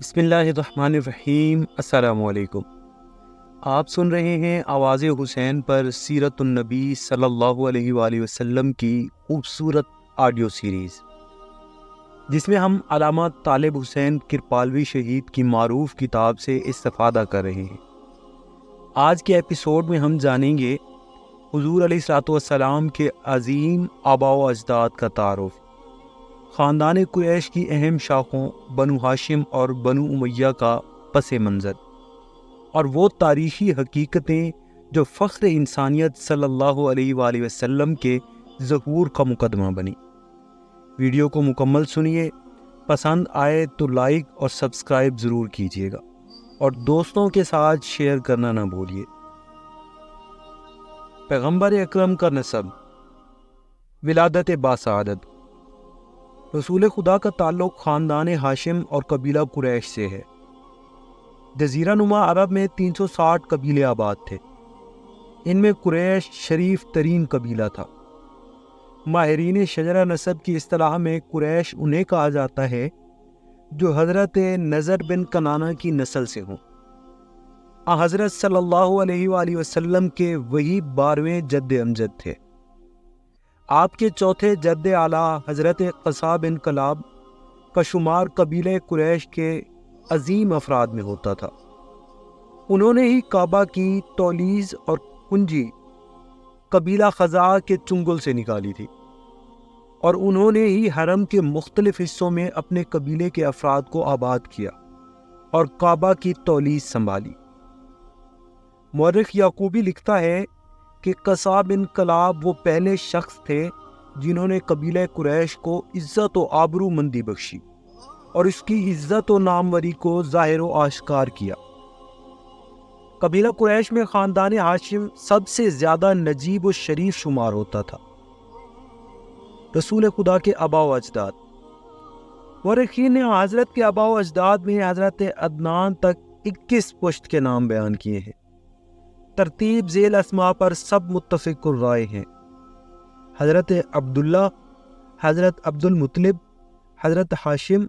بسم اللہ الرحمن الرحیم۔ السلام علیکم۔ آپ سن رہے ہیں آواز حسین پر سیرت النبی صلی اللہ علیہ وآلہ وسلم کی خوبصورت آڈیو سیریز، جس میں ہم علامہ طالب حسین کرپالوی شہید کی معروف کتاب سے استفادہ کر رہے ہیں۔ آج کے ایپیسوڈ میں ہم جانیں گے حضور علیہ الصلوۃ والسلام کے عظیم آباء و اجداد کا تعارف، خاندان قریش کی اہم شاخوں بنو ہاشم اور بنو امیہ کا پس منظر، اور وہ تاریخی حقیقتیں جو فخر انسانیت صلی اللہ علیہ وآلہ وسلم کے ظہور کا مقدمہ بنی۔ ویڈیو کو مکمل سنیے، پسند آئے تو لائک اور سبسکرائب ضرور کیجیے گا، اور دوستوں کے ساتھ شیئر کرنا نہ بھولیے۔ پیغمبر اکرم کا نسب، ولادت باسعادت۔ رسول خدا کا تعلق خاندان ہاشم اور قبیلہ قریش سے ہے۔ جزیرہ نما عرب میں 360 قبیلے آباد تھے، ان میں قریش شریف ترین قبیلہ تھا۔ ماہرین شجرہ نسب کی اصطلاح میں قریش انہیں کہا جاتا ہے جو حضرت نضر بن کنانہ کی نسل سے ہوں۔ حضرت صلی اللہ علیہ وآلہ وسلم کے وہی 12ویں جد امجد تھے۔ آپ کے چوتھے جد اعلیٰ حضرت قصا بن کلاب کا شمار قبیلہ قریش کے عظیم افراد میں ہوتا تھا۔ انہوں نے ہی کعبہ کی تولیز اور کنجی قبیلہ خزاعہ کے چنگل سے نکالی تھی، اور انہوں نے ہی حرم کے مختلف حصوں میں اپنے قبیلے کے افراد کو آباد کیا اور کعبہ کی تولیز سنبھالی۔ مورخ یعقوبی لکھتا ہے کہ قصا بن کلاب وہ پہلے شخص تھے جنہوں نے قبیلہ قریش کو عزت و آبرو مندی بخشی اور اس کی عزت و ناموری کو ظاہر و آشکار کیا۔ قبیلہ قریش میں خاندان ہاشم سب سے زیادہ نجیب و شریف شمار ہوتا تھا۔ رسول خدا کے آباء و اجداد۔ مورخین نے حضرت کے آباء و اجداد میں حضرت عدنان تک 21 پشت کے نام بیان کیے ہیں۔ ترتیب ذیل اسماء پر سب متفق الرائے ہیں۔ حضرت عبداللہ، حضرت عبد المطلب، حضرت ہاشم،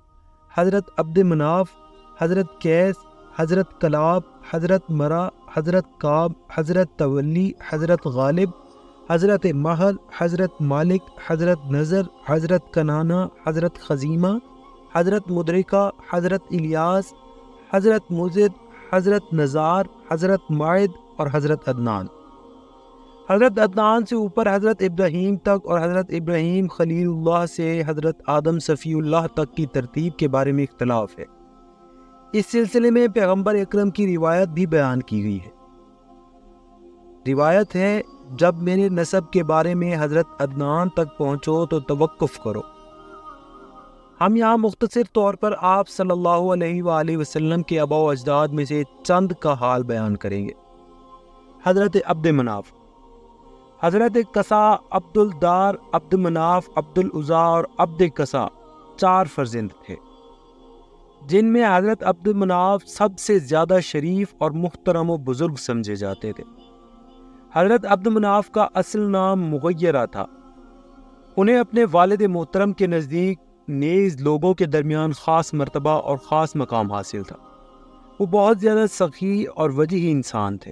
حضرت عبد مناف، حضرت قیس، حضرت کلاب، حضرت مرہ، حضرت کعب، حضرت تولی، حضرت غالب، حضرت مہر، حضرت مالک، حضرت نذر، حضرت کنانہ، حضرت خزیمہ، حضرت مدرکہ، حضرت الیاس، حضرت مزد، حضرت نزار، حضرت معد اور حضرت عدنان۔ حضرت عدنان سے اوپر حضرت ابراہیم تک، اور حضرت ابراہیم خلیل اللہ سے حضرت آدم صفی اللہ تک کی ترتیب کے بارے میں اختلاف ہے۔ اس سلسلے میں پیغمبر اکرم کی روایت بھی بیان کی گئی ہے۔ روایت ہے، جب میرے نسب کے بارے میں حضرت عدنان تک پہنچو تو توقف کرو۔ ہم یہاں مختصر طور پر آپ صلی اللہ علیہ وآلہ وسلم کے آباء و اجداد میں سے چند کا حال بیان کریں گے۔ حضرت عبد مناف۔ حضرت قصا، عبد الدار، عبد مناف، عبد العزا اور عبد قصا 4 فرزند تھے، جن میں حضرت عبد مناف سب سے زیادہ شریف اور محترم و بزرگ سمجھے جاتے تھے۔ حضرت عبد مناف کا اصل نام مغیرہ تھا۔ انہیں اپنے والد محترم کے نزدیک نیز لوگوں کے درمیان خاص مرتبہ اور خاص مقام حاصل تھا۔ وہ بہت زیادہ سخی اور وجیح انسان تھے،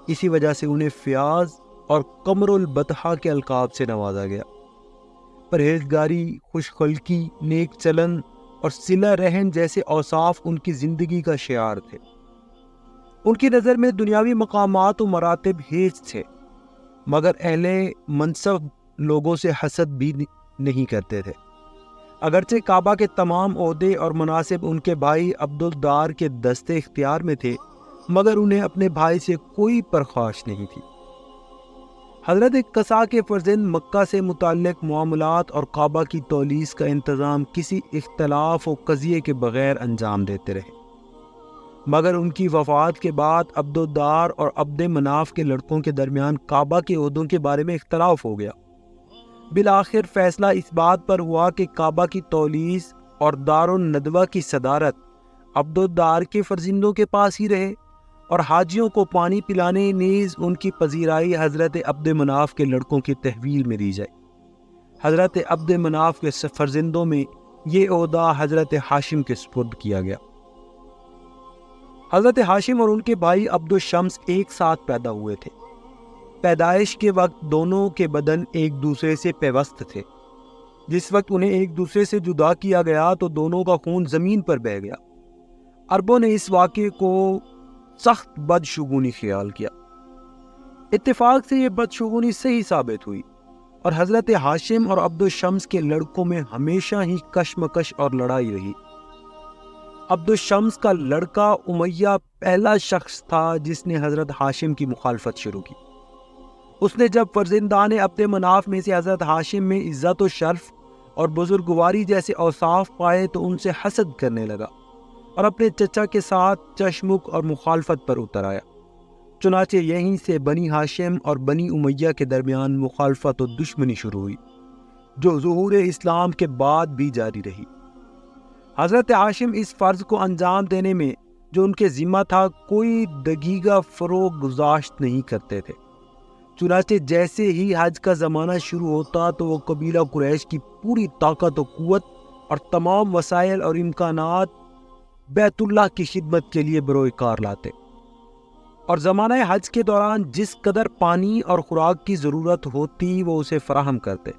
اسی وجہ سے انہیں فیاض اور قمر البطحہ کے القاب سے نوازا گیا۔ پرہیزگاری، خوش خلقی، نیک چلن اور صلہ رحم جیسے اوصاف ان کی زندگی کا شعار تھے۔ ان کی نظر میں دنیاوی مقامات و مراتب ہیچ تھے، مگر اہل منصب لوگوں سے حسد بھی نہیں کرتے تھے۔ اگرچہ کعبہ کے تمام عہدے اور مناصب ان کے بھائی عبد الدار کے دستے اختیار میں تھے، مگر انہیں اپنے بھائی سے کوئی پرخاش نہیں تھی۔ حضرت قصا کے فرزند مکہ سے متعلق معاملات اور کعبہ کی تولیز کا انتظام کسی اختلاف و قضیے کے بغیر انجام دیتے رہے، مگر ان کی وفات کے بعد عبد الدار اور عبد مناف کے لڑکوں کے درمیان کعبہ کے عہدوں کے بارے میں اختلاف ہو گیا۔ بالآخر فیصلہ اس بات پر ہوا کہ کعبہ کی تولیز اور دار الندوہ کی صدارت عبد الدار کے فرزندوں کے پاس ہی رہے، اور حاجیوں کو پانی پلانے نیز ان کی پذیرائی حضرت عبد مناف کے لڑکوں کی تحویل میں دی جائے۔ حضرت عبد مناف کے فرزندوں میں یہ عہدہ حضرت ہاشم کے سپرد کیا گیا۔ حضرت ہاشم اور ان کے بھائی عبد الشمس ایک ساتھ پیدا ہوئے تھے۔ پیدائش کے وقت دونوں کے بدن ایک دوسرے سے پیوست تھے۔ جس وقت انہیں ایک دوسرے سے جدا کیا گیا تو دونوں کا خون زمین پر بہہ گیا۔ عربوں نے اس واقعے کو سخت بدشگونی خیال کیا۔ اتفاق سے یہ بدشگونی صحیح ثابت ہوئی اور حضرت ہاشم اور عبد الشمس کے لڑکوں میں ہمیشہ ہی کشمکش اور لڑائی رہی۔ عبد الشمس کا لڑکا امیہ پہلا شخص تھا جس نے حضرت ہاشم کی مخالفت شروع کی۔ اس نے جب فرزندان عبد مناف میں سے حضرت ہاشم میں عزت و شرف اور بزرگواری جیسے اوصاف پائے تو ان سے حسد کرنے لگا اور اپنے چچا کے ساتھ چشمک اور مخالفت پر اتر آیا۔ چنانچہ یہیں سے بنی ہاشم اور بنی امیہ کے درمیان مخالفت و دشمنی شروع ہوئی، جو ظہور اسلام کے بعد بھی جاری رہی۔ حضرت ہاشم اس فرض کو انجام دینے میں جو ان کے ذمہ تھا کوئی دقیقہ فروغ گزاشت نہیں کرتے تھے۔ چنانچہ جیسے ہی حج کا زمانہ شروع ہوتا تو وہ قبیلہ قریش کی پوری طاقت و قوت اور تمام وسائل اور امکانات بیت اللہ کی خدمت کے لیے بروئے کار لاتے، اور زمانہ حج کے دوران جس قدر پانی اور خوراک کی ضرورت ہوتی وہ اسے فراہم کرتے۔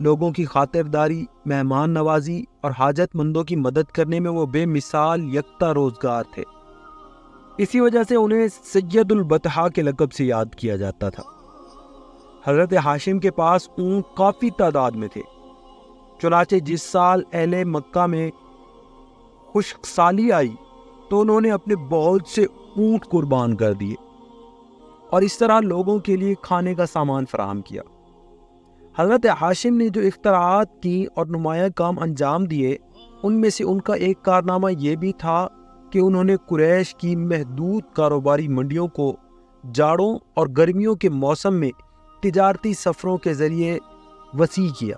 لوگوں کی خاطرداری، مہمان نوازی اور حاجت مندوں کی مدد کرنے میں وہ بے مثال یکتا روزگار تھے۔ اسی وجہ سے انہیں سید البطحاء کے لقب سے یاد کیا جاتا تھا۔ حضرت ہاشم کے پاس اونٹ کافی تعداد میں تھے، چنانچہ جس سال اہل مکہ میں خشک سالی آئی تو انہوں نے اپنے بہت سے اونٹ قربان کر دیے اور اس طرح لوگوں کے لیے کھانے کا سامان فراہم کیا۔ حضرت ہاشم نے جو اختراعات کی اور نمایاں کام انجام دیے، ان میں سے ان کا ایک کارنامہ یہ بھی تھا کہ انہوں نے قریش کی محدود کاروباری منڈیوں کو جاڑوں اور گرمیوں کے موسم میں تجارتی سفروں کے ذریعے وسیع کیا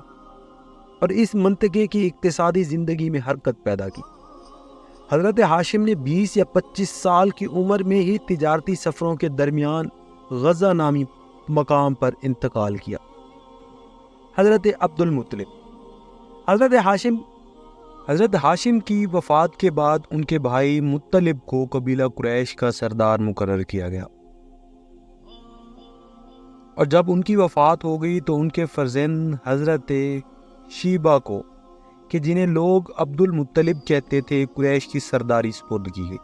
اور اس منطقے کی اقتصادی زندگی میں حرکت پیدا کی۔ حضرت ہاشم نے 20 یا 25 سال کی عمر میں ہی تجارتی سفروں کے درمیان غزہ نامی مقام پر انتقال کیا۔ حضرت عبد المطلب حضرت ہاشم کی وفات کے بعد ان کے بھائی مطلب کو قبیلہ قریش کا سردار مقرر کیا گیا، اور جب ان کی وفات ہو گئی تو ان کے فرزند حضرت شیبہ کو، کہ جنہیں لوگ عبد المطلب کہتے تھے، قریش کی سرداری سپرد کی گئی۔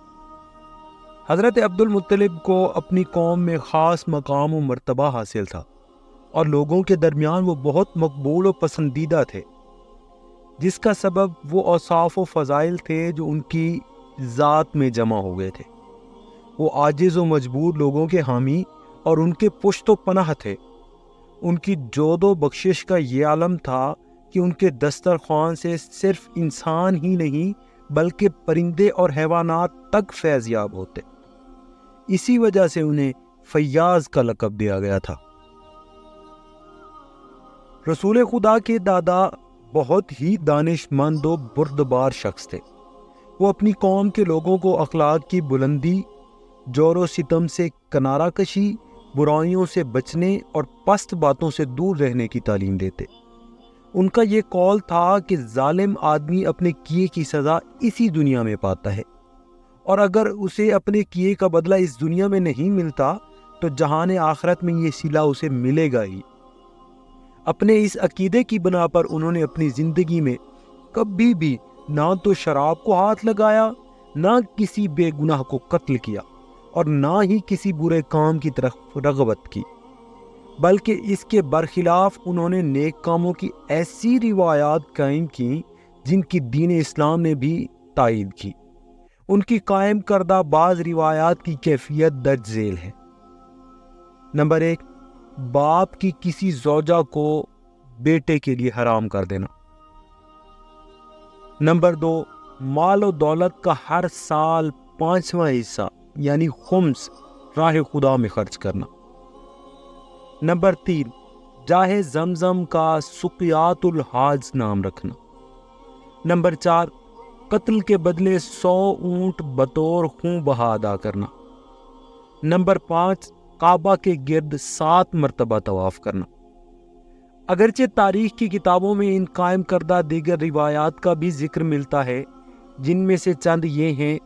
حضرت عبد المطلب کو اپنی قوم میں خاص مقام و مرتبہ حاصل تھا اور لوگوں کے درمیان وہ بہت مقبول و پسندیدہ تھے، جس کا سبب وہ اوصاف و فضائل تھے جو ان کی ذات میں جمع ہو گئے تھے۔ وہ عاجز و مجبور لوگوں کے حامی اور ان کے پشت و پناہ تھے۔ ان کی جود و بخشش کا یہ عالم تھا کہ ان کے دسترخوان سے صرف انسان ہی نہیں بلکہ پرندے اور حیوانات تک فیض یاب ہوتے۔ اسی وجہ سے انہیں فیاض کا لقب دیا گیا تھا۔ رسول خدا کے دادا بہت ہی دانش مند و بردبار شخص تھے۔ وہ اپنی قوم کے لوگوں کو اخلاق کی بلندی، جور و ستم سے کنارہ کشی، برائیوں سے بچنے اور پست باتوں سے دور رہنے کی تعلیم دیتے۔ ان کا یہ قول تھا کہ ظالم آدمی اپنے کیے کی سزا اسی دنیا میں پاتا ہے، اور اگر اسے اپنے کیے کا بدلہ اس دنیا میں نہیں ملتا تو جہان آخرت میں یہ صلہ اسے ملے گا ہی۔ اپنے اس عقیدے کی بنا پر انہوں نے اپنی زندگی میں کبھی بھی نہ تو شراب کو ہاتھ لگایا، نہ کسی بے گناہ کو قتل کیا، اور نہ ہی کسی برے کام کی طرف رغبت کی، بلکہ اس کے برخلاف انہوں نے نیک کاموں کی ایسی روایات قائم کی جن کی دین اسلام نے بھی تائید کی۔ ان کی قائم کردہ بعض روایات کی کیفیت درج ذیل ہے۔ نمبر 1، باپ کی کسی زوجہ کو بیٹے کے لیے حرام کر دینا۔ نمبر 2، مال و دولت کا ہر سال 5واں حصہ یعنی خمس راہ خدا میں خرچ کرنا۔ نمبر 3، جاہ زمزم کا سقیات الحاج نام رکھنا۔ نمبر 4، قتل کے بدلے 100 اونٹ بطور خون بہا ادا کرنا۔ نمبر 5، کعبہ کے گرد 7 مرتبہ طواف کرنا۔ اگرچہ تاریخ کی کتابوں میں ان قائم کردہ دیگر روایات کا بھی ذکر ملتا ہے، جن میں سے چند یہ ہیں: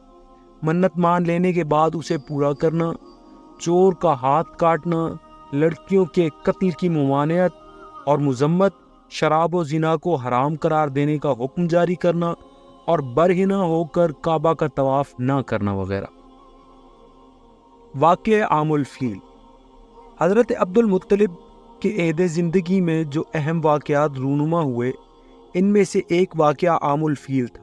منت مان لینے کے بعد اسے پورا کرنا، چور کا ہاتھ کاٹنا، لڑکیوں کے قتل کی ممانعت اور مذمت، شراب و زنا کو حرام قرار دینے کا حکم جاری کرنا اور برہنہ ہو کر کعبہ کا طواف نہ کرنا وغیرہ۔ واقعہ عام الفیل۔ حضرت عبد المطلب کے عہد زندگی میں جو اہم واقعات رونما ہوئے، ان میں سے ایک واقعہ عام الفیل تھا۔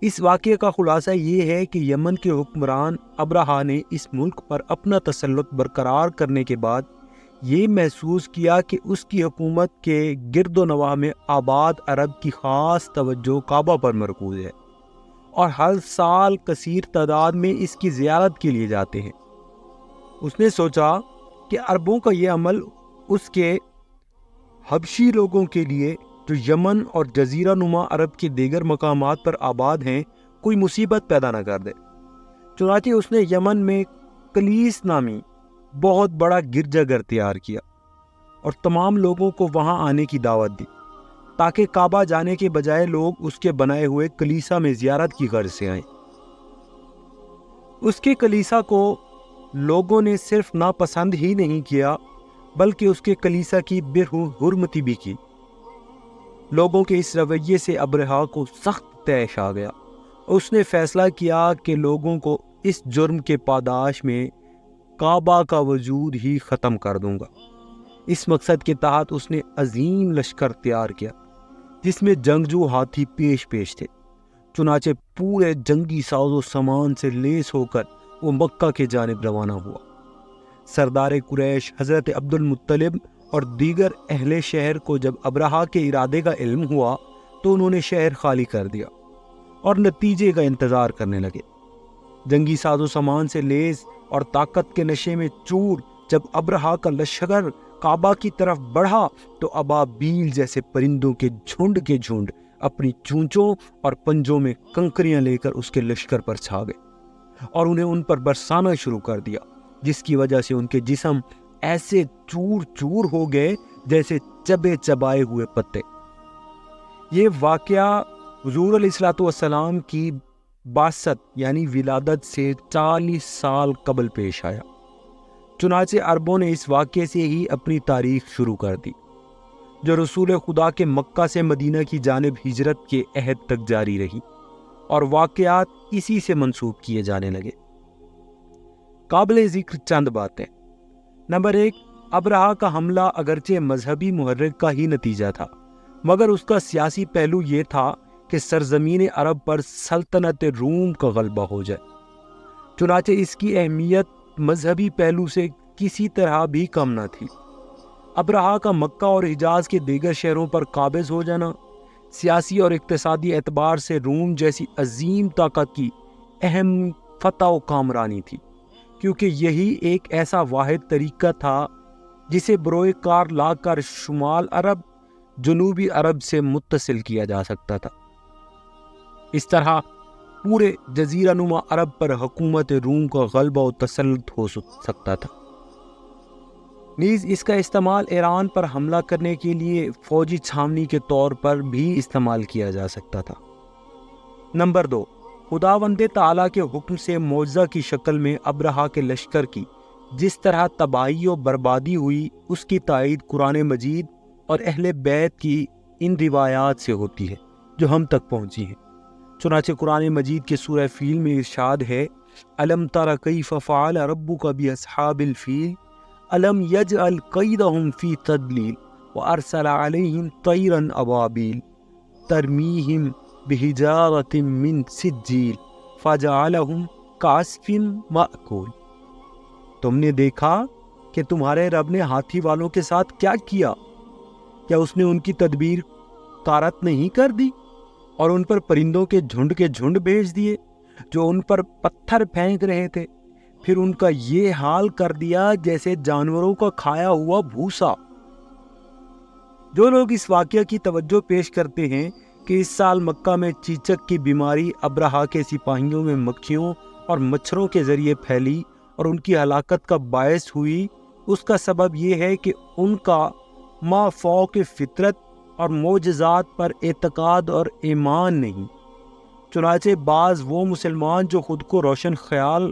اس واقعے کا خلاصہ یہ ہے کہ یمن کے حکمران ابرہا نے اس ملک پر اپنا تسلط برقرار کرنے کے بعد یہ محسوس کیا کہ اس کی حکومت کے گرد و نواح میں آباد عرب کی خاص توجہ کعبہ پر مرکوز ہے اور ہر سال کثیر تعداد میں اس کی زیارت کے لیے جاتے ہیں۔ اس نے سوچا کہ عربوں کا یہ عمل اس کے حبشی لوگوں کے لیے جو یمن اور جزیرہ نما عرب کے دیگر مقامات پر آباد ہیں کوئی مصیبت پیدا نہ کر دے۔ چنانچہ اس نے یمن میں کلیس نامی بہت بڑا گرجا گھر تیار کیا اور تمام لوگوں کو وہاں آنے کی دعوت دی تاکہ کعبہ جانے کے بجائے لوگ اس کے بنائے ہوئے کلیسا میں زیارت کی غرض سے آئیں۔ اس کے کلیسا کو لوگوں نے صرف ناپسند ہی نہیں کیا بلکہ اس کے کلیسا کی بے حرمتی بھی کی۔ لوگوں کے اس رویے سے ابرہا کو سخت طیش آ گیا۔ اس نے فیصلہ کیا کہ لوگوں کو اس جرم کے پاداش میں کعبہ کا وجود ہی ختم کر دوں گا۔ اس مقصد کے تحت اس نے عظیم لشکر تیار کیا جس میں جنگجو ہاتھی پیش تھے۔ چنانچہ پورے جنگی ساز و سامان سے لیس ہو کر وہ مکہ کے جانب روانہ ہوا۔ سردار قریش حضرت عبد المطلب اور دیگر اہل شہر کو جب ابرہا کے ارادے کا علم ہوا تو انہوں نے شہر خالی کر دیا اور نتیجے کا انتظار کرنے لگے۔ جنگی ساز و سامان سے لیس اور طاقت کے نشے میں چور جب ابرہا کا لشکر کعبہ کی طرف بڑھا تو ابابیل جیسے پرندوں کے جھنڈ اپنی چونچوں اور پنجوں میں کنکریاں لے کر اس کے لشکر پر چھا گئے اور انہیں ان پر برسانا شروع کر دیا، جس کی وجہ سے ان کے جسم ایسے چور چور ہو گئے جیسے چبائے ہوئے پتے۔ یہ واقعہ حضور علیہ الصلوۃ والسلام کی بعثت یعنی ولادت سے 40 سال قبل پیش آیا۔ چنانچہ عربوں نے اس واقعے سے ہی اپنی تاریخ شروع کر دی، جو رسول خدا کے مکہ سے مدینہ کی جانب ہجرت کے عہد تک جاری رہی اور واقعات اسی سے منسوب کیے جانے لگے۔ قابل ذکر چند باتیں۔ نمبر 1، ابرہا کا حملہ اگرچہ مذہبی محرک کا ہی نتیجہ تھا، مگر اس کا سیاسی پہلو یہ تھا کہ سرزمین عرب پر سلطنت روم کا غلبہ ہو جائے۔ چنانچہ اس کی اہمیت مذہبی پہلو سے کسی طرح بھی کم نہ تھی۔ ابرہا کا مکہ اور حجاز کے دیگر شہروں پر قابض ہو جانا سیاسی اور اقتصادی اعتبار سے روم جیسی عظیم طاقت کی اہم فتح و کامرانی تھی، کیونکہ یہی ایک ایسا واحد طریقہ تھا جسے بروئے کار لا کر شمال عرب جنوبی عرب سے متصل کیا جا سکتا تھا۔ اس طرح پورے جزیرہ نما عرب پر حکومت روم کا غلبہ و تسلط ہو سکتا تھا۔ نیز اس کا استعمال ایران پر حملہ کرنے کے لیے فوجی چھاونی کے طور پر بھی استعمال کیا جا سکتا تھا۔ نمبر 2، خداوند تعالیٰ کے حکم سے معجزہ کی شکل میں ابرہا کے لشکر کی جس طرح تباہی و بربادی ہوئی، اس کی تائید قرآن مجید اور اہل بیت کی ان روایات سے ہوتی ہے جو ہم تک پہنچی ہیں۔ چنانچہ قرآن مجید کے سورہ فیل میں ارشاد ہے، الم تر کیف فعل ربک باصحاب الفیل الم یجعل کیدہم فی تضلیل وارسل علیہم طیرا ابابیل ترمیہم بحجارۃ من سجیل فجعلہم کعصف مأکول۔ تم نے دیکھا کہ تمہارے رب نے ہاتھی والوں کے ساتھ کیا کیا؟ کیا اس نے ان کی تدبیر کارت نہیں کر دی اور ان پر پرندوں کے جھنڈ بھیج دیے جو ان پر پتھر پھینک رہے تھے، پھر ان کا یہ حال کر دیا جیسے جانوروں کا کھایا ہوا بھوسا۔ جو لوگ اس واقعہ کی توجہ پیش کرتے ہیں کہ اس سال مکہ میں چیچک کی بیماری ابرہا کے سپاہیوں میں مکھیوں اور مچھروں کے ذریعے پھیلی اور ان کی ہلاکت کا باعث ہوئی، اس کا سبب یہ ہے کہ ان کا ما فوق فطرت اور معجزات پر اعتقاد اور ایمان نہیں، چنانچہ بعض وہ مسلمان جو خود کو روشن خیال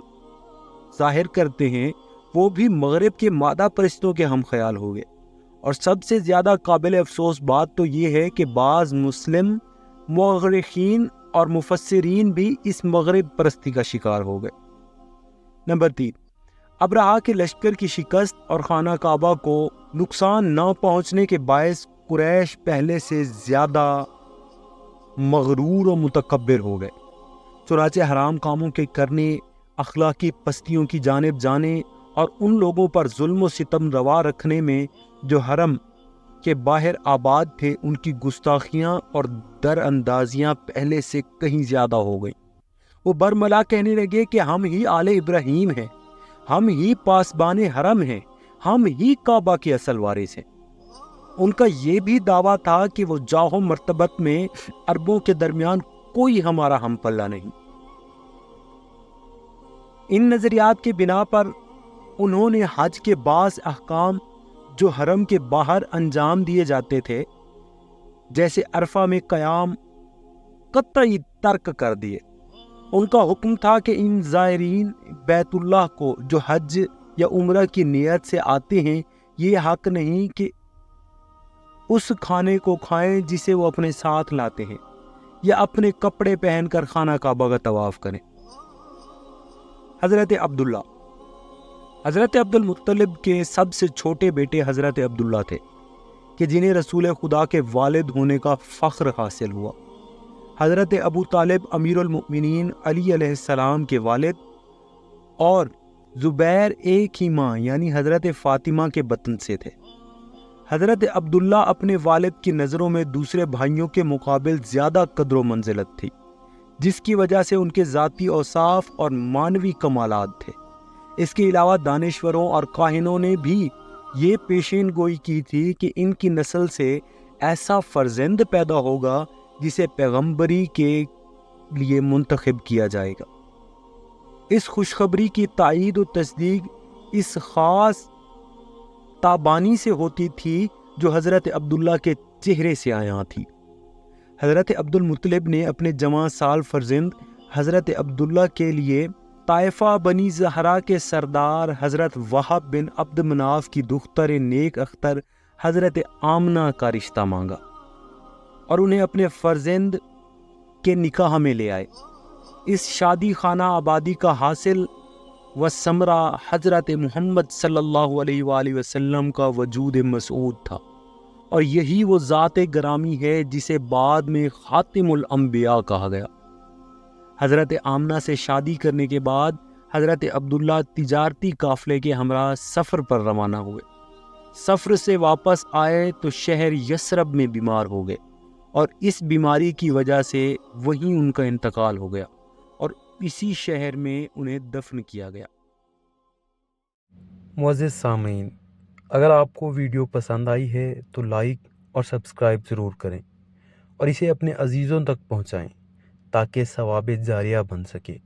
ظاہر کرتے ہیں وہ بھی مغرب کے مادہ پرستوں کے ہم خیال ہو گئے۔ اور سب سے زیادہ قابل افسوس بات تو یہ ہے کہ بعض مسلم مورخین اور مفسرین بھی اس مغرب پرستی کا شکار ہو گئے۔ نمبر 3، ابرہہ کے لشکر کی شکست اور خانہ کعبہ کو نقصان نہ پہنچنے کے باعث قریش پہلے سے زیادہ مغرور و متکبر ہو گئے، چنانچہ حرام کاموں کے کرنے، اخلاقی پستیوں کی جانب جانے اور ان لوگوں پر ظلم و ستم روا رکھنے میں جو حرم کے باہر آباد تھے، ان کی گستاخیاں اور در اندازیاں پہلے سے کہیں زیادہ ہو گئیں۔ وہ برملا کہنے لگے کہ ہم ہی آل ابراہیم ہیں، ہم ہی پاسبان حرم ہیں، ہم ہی کعبہ کے اصل وارث ہیں۔ ان کا یہ بھی دعویٰ تھا کہ وہ جاہ و مرتبت میں عربوں کے درمیان کوئی ہمارا ہم پلہ نہیں۔ ان نظریات کے بنا پر انہوں نے حج کے بعض احکام جو حرم کے باہر انجام دیے جاتے تھے، جیسے عرفہ میں قیام، قطعی ترک کر دیے۔ ان کا حکم تھا کہ ان زائرین بیت اللہ کو جو حج یا عمرہ کی نیت سے آتے ہیں، یہ حق نہیں کہ اس کھانے کو کھائیں جسے وہ اپنے ساتھ لاتے ہیں، یا اپنے کپڑے پہن کر خانہ کعبہ کا طواف کریں۔ حضرت عبد المطلب کے سب سے چھوٹے بیٹے حضرت عبداللہ تھے کہ جنہیں رسول خدا کے والد ہونے کا فخر حاصل ہوا۔ حضرت ابو طالب امیر المؤمنین علی علیہ السلام کے والد اور زبیر ایک ہی ماں یعنی حضرت فاطمہ کے بطن سے تھے۔ حضرت عبداللہ اپنے والد کی نظروں میں دوسرے بھائیوں کے مقابل زیادہ قدر و منزلت تھی، جس کی وجہ سے ان کے ذاتی اوصاف اور معنوی کمالات تھے۔ اس کے علاوہ دانشوروں اور کاہنوں نے بھی یہ پیشین گوئی کی تھی کہ ان کی نسل سے ایسا فرزند پیدا ہوگا جسے پیغمبری کے لیے منتخب کیا جائے گا۔ اس خوشخبری کی تائید و تصدیق اس خاص تابانی سے ہوتی تھی جو حضرت عبداللہ کے چہرے سے عیاں تھی۔ حضرت عبد المطلب نے اپنے جوان سال فرزند حضرت عبداللہ کے لیے طائفہ بنی زہرا کے سردار حضرت وہب بن عبد مناف کی دختر نیک اختر حضرت آمنہ کا رشتہ مانگا اور انہیں اپنے فرزند کے نکاح میں لے آئے۔ اس شادی خانہ آبادی کا حاصل و ثمرہ حضرت محمد صلی اللہ علیہ وآلہ وسلم کا وجود مسعود تھا، اور یہی وہ ذات گرامی ہے جسے بعد میں خاتم الانبیاء کہا گیا۔ حضرت آمنہ سے شادی کرنے کے بعد حضرت عبداللہ تجارتی قافلے کے ہمراہ سفر پر روانہ ہوئے۔ سفر سے واپس آئے تو شہر یثرب میں بیمار ہو گئے، اور اس بیماری کی وجہ سے وہیں ان کا انتقال ہو گیا اور اسی شہر میں انہیں دفن کیا گیا۔ معزز سامعین، اگر آپ کو ویڈیو پسند آئی ہے تو لائک اور سبسکرائب ضرور کریں اور اسے اپنے عزیزوں تک پہنچائیں تاکہ ثواب جاریہ بن سکے۔